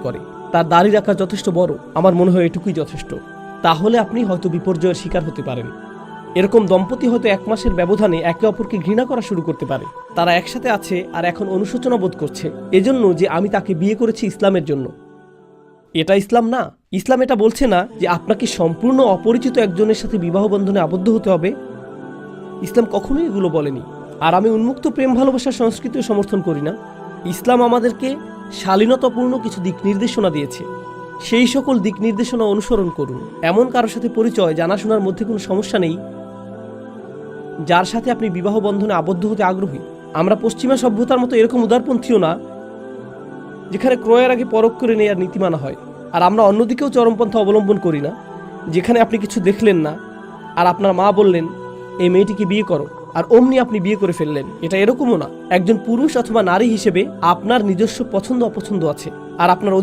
করে, তার দাড়ি রাখা যথেষ্ট বড়, আমার মনে হয় এটুকুই যথেষ্ট, তাহলে আপনি হয়তো বিপর্যয়ের শিকার হতে পারেন। এরকম দম্পতি হয়তো 1 মাসের ব্যবধানে একে অপরকে ঘৃণা করা শুরু করতে পারে। তারা একসাথে আছে আর এখন অনুশোচনা বোধ করছে এজন্য যে আমি তাকে বিয়ে করেছি ইসলামের জন্য। এটা ইসলাম না। ইসলাম এটা বলছে না যে আপনাকে সম্পূর্ণ অপরিচিত একজনের সাথে বিবাহ বন্ধনে আবদ্ধ হতে হবে। ইসলাম কখনোই এগুলো বলেনি। আর আমি উন্মুক্ত প্রেম ভালোবাসার সংস্কৃতিও সমর্থন করি না। ইসলাম আমাদেরকে শালীনতাপূর্ণ কিছু দিক নির্দেশনা দিয়েছে, সেই সকল দিক নির্দেশনা অনুসরণ করুন। এমন কারোর সাথে পরিচয়, জানাশোনার মধ্যে কোনো সমস্যা নেই, যার সাথে আপনি বিবাহ বন্ধনে আবদ্ধ হতে আগ্রহী। আমরা পশ্চিমা সভ্যতার মতো এরকম উদারপন্থীও না যেখানে ক্রয়ের আগে পরখ করে নেওয়ার নীতি মানা হয়। আর আমরা অন্যদিকেও চরমপন্থা অবলম্বন করি না, যেখানে আপনি কিছু দেখলেন না আর আপনার মা বললেন এই মেয়েটিকে বিয়ে করো, আর অমনি আপনি বিয়ে করে ফেললেন। এটা এরকমও না। একজন পুরুষ অথবা নারী হিসেবে আপনার নিজস্ব পছন্দ অপছন্দ আছে, আর আপনার